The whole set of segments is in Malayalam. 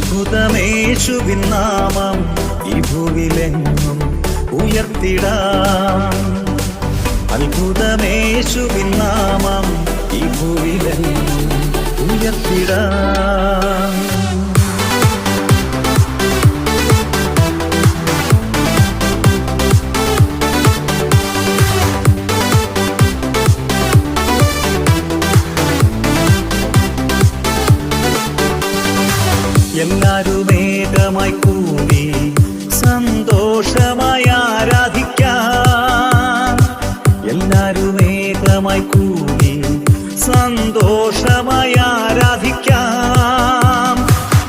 അത്ഭുതമേശുവിൻ നാമം ഈ ഭൂവിലെങ്ങും ഉയർത്തിടാം. അത്ഭുതമേശുവിൻ നാമം ഈ ഭൂവിലെങ്ങും ഉയർത്തിടാം. എല്ലാരും ഏകമായി കൂടി സന്തോഷമായി ആരാധിക്കാം. എല്ലാരും ഏകമായി കൂടി സന്തോഷമായി ആരാധിക്കാം.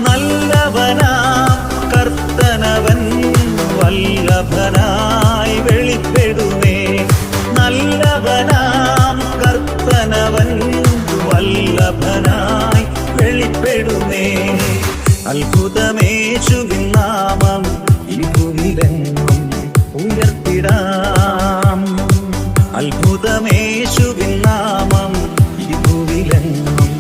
നല്ലവനാം കർത്തനവൻ വല്ലഭനായി വെളിപ്പെടുമേ. നല്ലവനാം കർത്തനവൻ വല്ലഭനായി വെളിപ്പെടുമേ. അത്ഭുതമേശുവിൻ നാമം ഈ ഭൂവിലെങ്ങും ഉയർത്തിടാം. അത്ഭുതമേശുവിൻ നാമം ഈ ഭൂവിലെങ്ങും